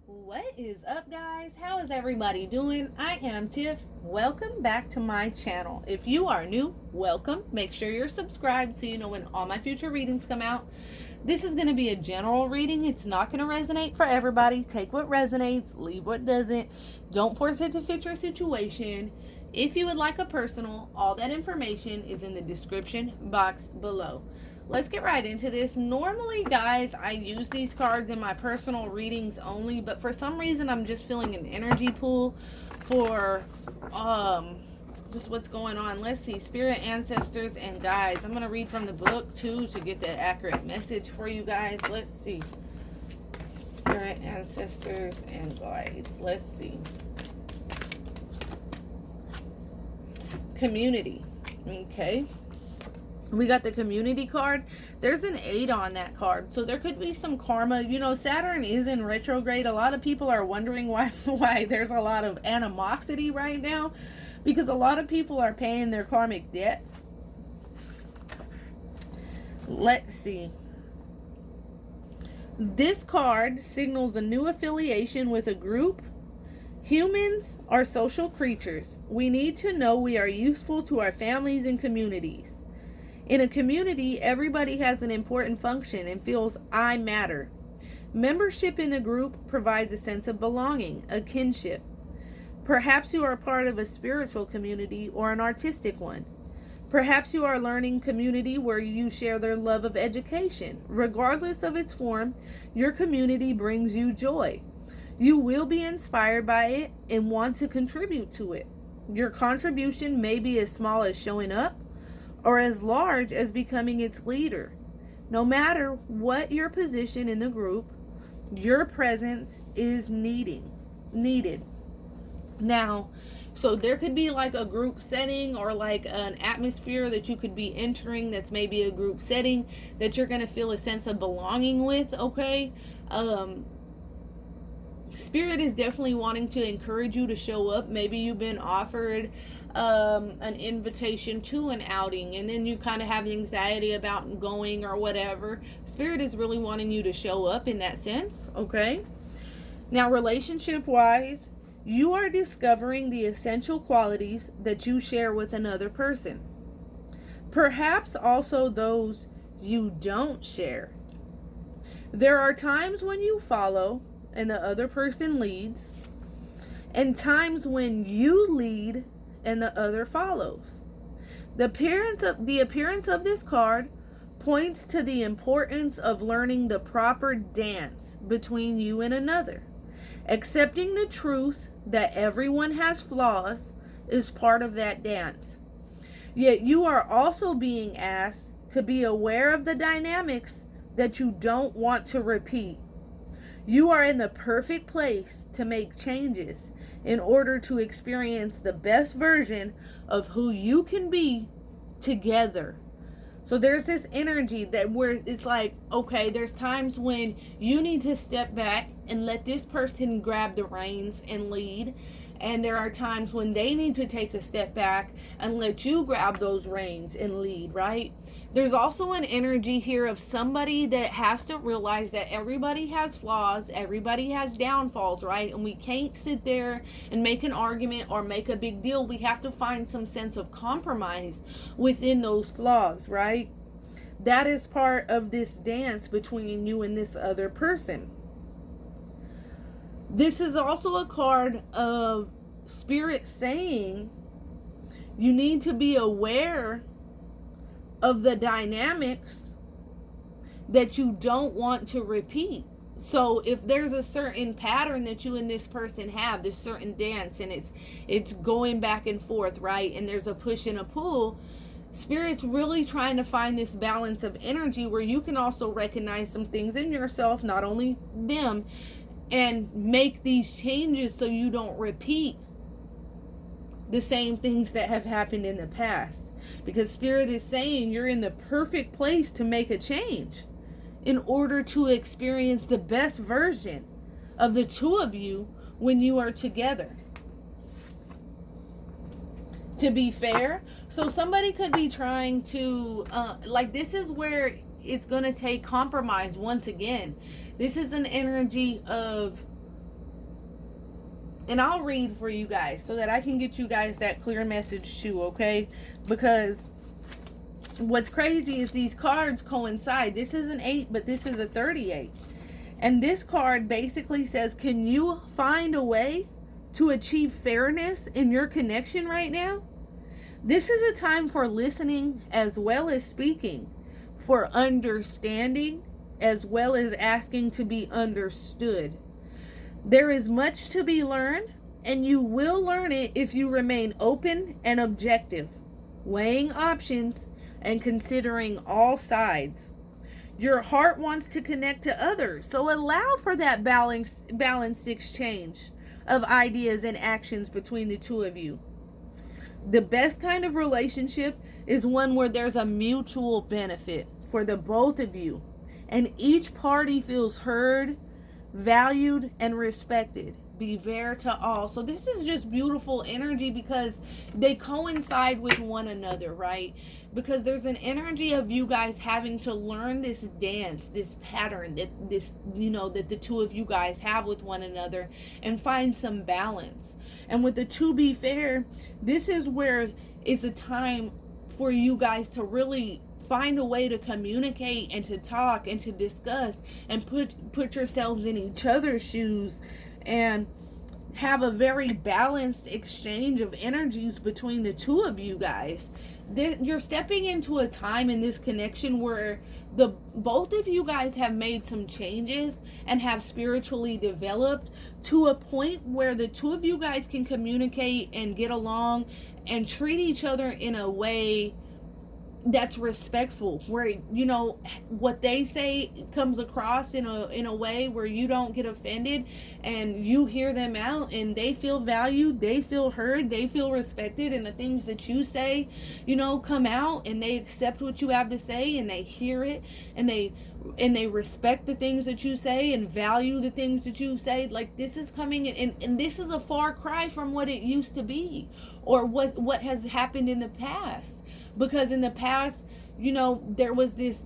What is up, guys? How is everybody doing? I am Tiff. Welcome back to my channel. If you are new, welcome. Make sure you're subscribed so you know when all my future readings come out. This is going to be a general reading. It's not going to resonate for everybody. Take what resonates, leave what doesn't. Don't force it to fit your situation. If you would like a personal, all that information is in the description box below. Let's get right into this. Normally, guys, I use these cards in my personal readings only, but for some reason, I'm just feeling an energy pull for just what's going on. Let's see. Spirit, ancestors, and guides. I'm going to read from the book, too, to get the accurate message for you guys. Let's see. Spirit, ancestors, and guides. Let's see. Community. Okay. We got the community card. There's an 8 on that card. So there could be some karma. You know, Saturn is in retrograde. A lot of people are wondering why there's a lot of animosity right now. Because a lot of people are paying their karmic debt. Let's see. This card signals a new affiliation with a group. Humans are social creatures. We need to know we are useful to our families and communities. In a community, everybody has an important function and feels I matter. Membership in a group provides a sense of belonging, a kinship. Perhaps you are part of a spiritual community or an artistic one. Perhaps you are a learning community where you share their love of education. Regardless of its form, your community brings you joy. You will be inspired by it and want to contribute to it. Your contribution may be as small as showing up, or as large as becoming its leader. No matter what your position in the group, your presence is needed. Now, so there could be like a group setting or like an atmosphere that you could be entering that's maybe a group setting that you're going to feel a sense of belonging with, okay? Spirit is definitely wanting to encourage you to show up. Maybe you've been offered an invitation to an outing and then you kind of have anxiety about going or whatever. Spirit is really wanting you to show up in that sense, okay? Now, relationship wise, you are discovering the essential qualities that you share with another person. Perhaps also those you don't share. There are times when you follow and the other person leads, and times when you lead and the other follows. The appearance of this card points to the importance of learning the proper dance between you and another. Accepting the truth that everyone has flaws is part of that dance. Yet you are also being asked to be aware of the dynamics that you don't want to repeat. You are in the perfect place to make changes in order to experience the best version of who you can be together. So there's this energy that where it's like, okay, there's times when you need to step back and let this person grab the reins and lead. And there are times when they need to take a step back and let you grab those reins and lead, right? There's also an energy here of somebody that has to realize that everybody has flaws, everybody has downfalls, right? And we can't sit there and make an argument or make a big deal. We have to find some sense of compromise within those flaws, right? That is part of this dance between you and this other person. This is also a card of Spirit saying you need to be aware of the dynamics that you don't want to repeat. So if there's a certain pattern that you and this person have, this certain dance, and it's going back and forth, right? And there's a push and a pull. Spirit's really trying to find this balance of energy where you can also recognize some things in yourself, not only them, and make these changes so you don't repeat the same things that have happened in the past. Because Spirit is saying you're in the perfect place to make a change in order to experience the best version of the two of you when you are together. To be fair, so somebody could be trying to, this is where it's going to take compromise once again. This is an energy of And I'll read for you guys so that I can get you guys that clear message too, okay? Because what's crazy is these cards coincide. This is an 8, but this is a 38. And this card basically says, can you find a way to achieve fairness in your connection right now? This is a time for listening as well as speaking, for understanding as well as asking to be understood. There is much to be learned, and you will learn it if you remain open and objective, weighing options and considering all sides. Your heart wants to connect to others, so allow for that balanced exchange of ideas and actions between the two of you. The best kind of relationship is one where there's a mutual benefit for the both of you, and each party feels heard, valued, and respected. Beware to all. So this is just beautiful energy because they coincide with one another, right? Because there's an energy of you guys having to learn this dance, this pattern that that the two of you guys have with one another, and find some balance. And with the to be fair, this is where it's a time for you guys to really find a way to communicate and to talk and to discuss and put yourselves in each other's shoes and have a very balanced exchange of energies between the two of you guys. You're stepping into a time in this connection where both of you guys have made some changes and have spiritually developed to a point where the two of you guys can communicate and get along and treat each other in a way that's respectful, where what they say comes across in a way where you don't get offended and you hear them out and they feel valued, they feel heard, they feel respected, and the things that you say come out and they accept what you have to say and they hear it and they respect the things that you say and value the things that you say. Like, this is coming in, and this is a far cry from what it used to be or what has happened in the past. Because in the past, there was this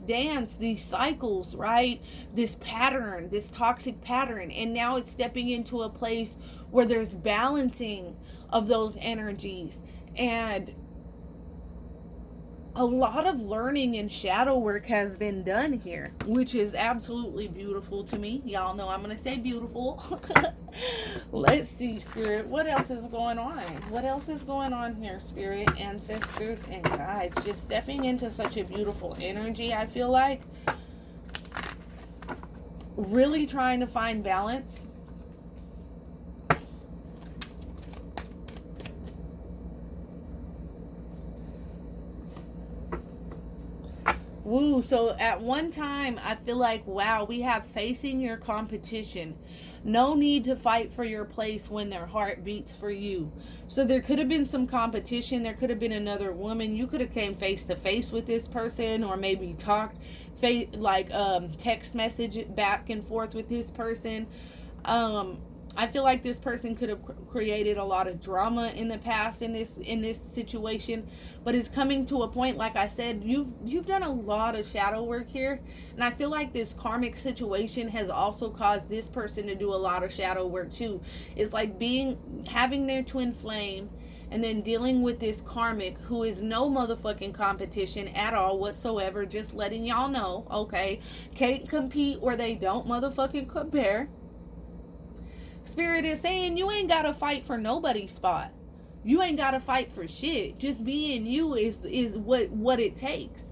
dance, these cycles, right? This pattern, this toxic pattern. And now it's stepping into a place where there's balancing of those energies. And a lot of learning and shadow work has been done here, which is absolutely beautiful to me. Y'all know I'm going to say beautiful. Let's see, Spirit. What else is going on? What else is going on here, Spirit, ancestors, and guides? Just stepping into such a beautiful energy, I feel like. Really trying to find balance. Woo, so at one time, I feel like, wow, we have facing your competition. No need to fight for your place when their heart beats for you. So there could have been some competition. There could have been another woman. You could have came face to face with this person, or maybe talked text message back and forth with this person. I feel like this person could have created a lot of drama in the past in this situation, but it's coming to a point, like I said, you've done a lot of shadow work here, and I feel like this karmic situation has also caused this person to do a lot of shadow work too. It's like having their twin flame and then dealing with this karmic who is no motherfucking competition at all whatsoever, just letting y'all know, okay? Can't compete where they don't motherfucking compare. Spirit is saying you ain't gotta fight for nobody's spot. You ain't gotta fight for shit. Just being you is what it takes.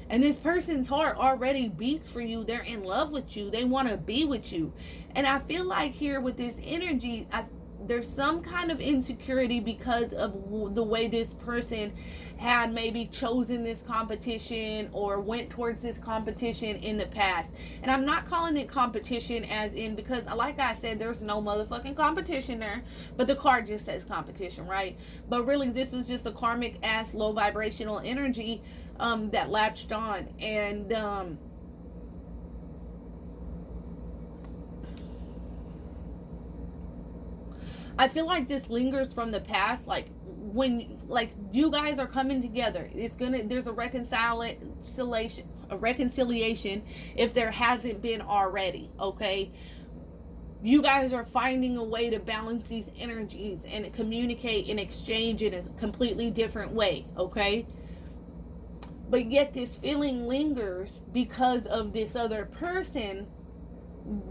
And this person's heart already beats for you. They're in love with you. They want to be with you. And I feel like here with this energy, there's some kind of insecurity because of the way this person had maybe chosen this competition or went towards this competition in the past. And I'm not calling it competition as in, because like I said, there's no motherfucking competition there, but the card just says competition, right? But really, this is just a karmic ass low vibrational energy that latched on. And I feel like this lingers from the past, like when you guys are coming together, there's a reconciliation if there hasn't been already, okay? You guys are finding a way to balance these energies and communicate and exchange in a completely different way, okay? But yet this feeling lingers because of this other person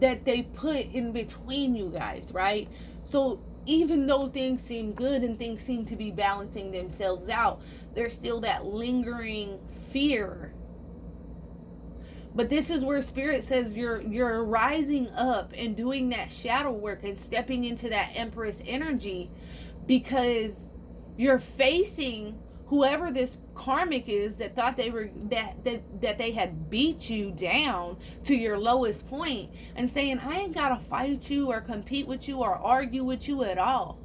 that they put in between you guys, right? So even though things seem good and things seem to be balancing themselves out, there's still that lingering fear. But this is where spirit says you're rising up and doing that shadow work and stepping into that empress energy, because you're facing whoever this karmic is that thought they were that they had beat you down to your lowest point, and saying, I ain't gotta fight you or compete with you or argue with you at all.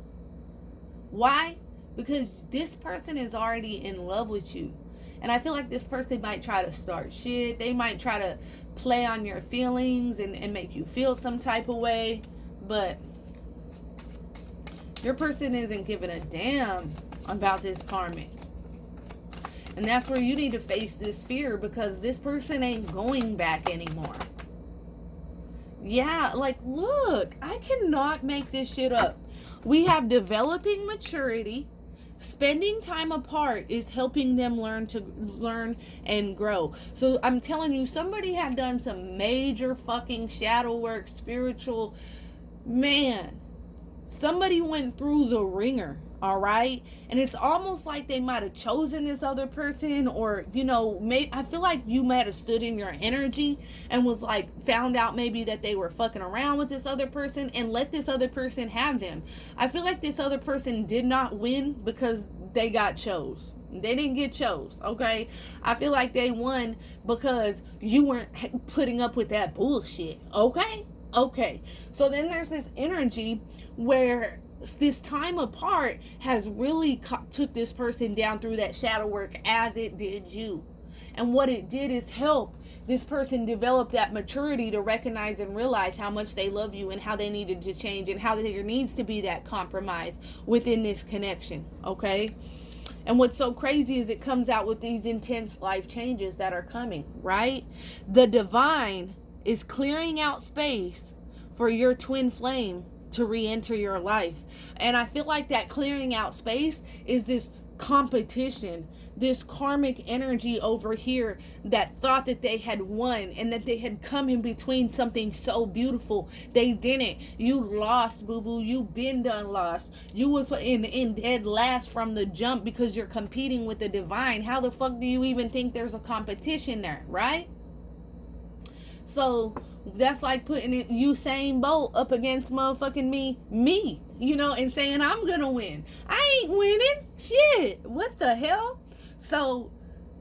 Why? Because this person is already in love with you. And I feel like this person might try to start shit. They might try to play on your feelings and make you feel some type of way. But your person isn't giving a damn about this karmic. And that's where you need to face this fear, because this person ain't going back anymore. Yeah, like, look, I cannot make this shit up. We have developing maturity. Spending time apart is helping them learn and grow. So I'm telling you, somebody had done some major fucking shadow work, spiritual, man. Somebody went through the ringer, all right? And it's almost like they might have chosen this other person, or, you know, I feel like you might have stood in your energy and was like, found out maybe that they were fucking around with this other person and let this other person have them. I feel like this other person did not win because they got chose. They didn't get chose, okay? I feel like they won because you weren't putting up with that bullshit, okay? Okay. So then there's this energy where this time apart has really took this person down through that shadow work as it did you. And what it did is help this person develop that maturity to recognize and realize how much they love you and how they needed to change and how there needs to be that compromise within this connection, okay? And what's so crazy is it comes out with these intense life changes that are coming, right? The divine is clearing out space for your twin flame to re-enter your life. And I feel like that clearing out space is this competition, this karmic energy over here that thought that they had won and that they had come in between something so beautiful. They didn't. You lost, boo-boo. You been done lost. You was in dead last from the jump because you're competing with the divine. How the fuck do you even think there's a competition there, right? So that's like putting Usain Bolt up against motherfucking me, you know, and saying I'm gonna win. I ain't winning. Shit. What the hell? So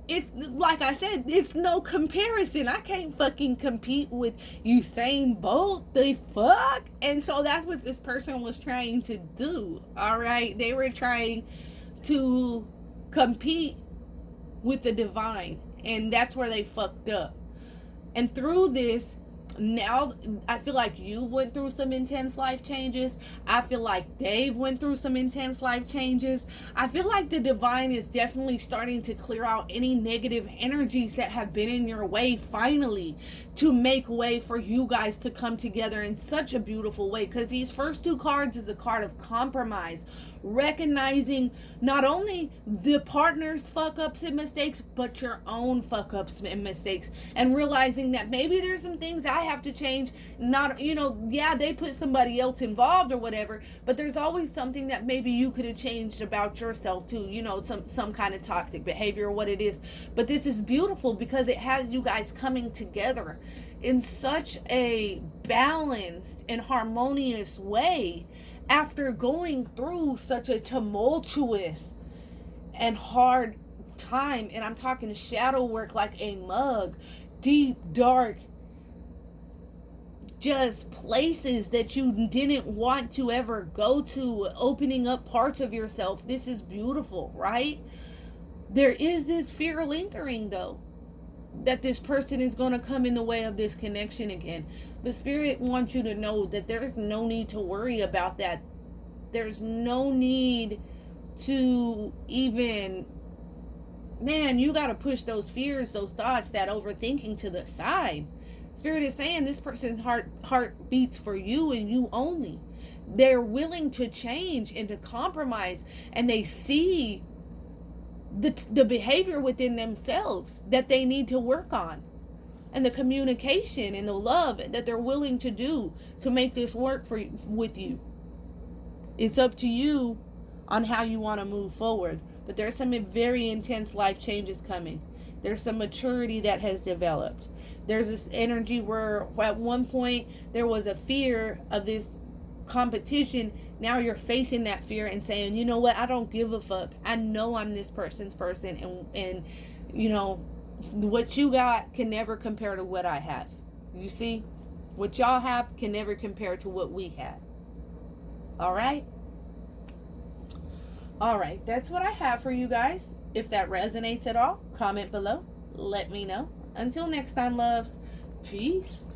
it's like I said, it's no comparison. I can't fucking compete with Usain Bolt. The fuck? And so that's what this person was trying to do. All right. They were trying to compete with the divine, and that's where they fucked up. And through this, now I feel like you went through some intense life changes. I feel like Dave went through some intense life changes. I feel like the divine is definitely starting to clear out any negative energies that have been in your way, finally, to make way for you guys to come together in such a beautiful way. Because these first two cards is a card of compromise, recognizing not only the partner's fuck ups and mistakes, but your own fuck ups and mistakes, and realizing that maybe there's some things I have to change. Not, you know, yeah, they put somebody else involved or whatever, but there's always something that maybe you could have changed about yourself too, you know, some kind of toxic behavior or what it is. But this is beautiful because it has you guys coming together in such a balanced and harmonious way after going through such a tumultuous and hard time. And I'm talking shadow work like a mug, deep, dark, just places that you didn't want to ever go to, opening up parts of yourself. This is beautiful, right? There is this fear lingering though, that this person is going to come in the way of this connection again. But Spirit wants you to know that there's no need to worry about that. There's no need to even, man, you got to push those fears, those thoughts, that overthinking to the side. Spirit is saying this person's heart beats for you and you only. They're willing to change and to compromise, and they see the behavior within themselves that they need to work on, and the communication and the love that they're willing to do to make this work with you. It's up to you on how you want to move forward. But there's some very intense life changes coming. There's some maturity that has developed. There's this energy where at one point there was a fear of this competition. Now you're facing that fear and saying, you know what, I don't give a fuck. I know I'm this person's person, and you know, what you got can never compare to what I have. You see, what y'all have can never compare to what we have. All right, that's what I have for you guys. If that resonates at all, comment below, let me know. Until next time, loves, peace.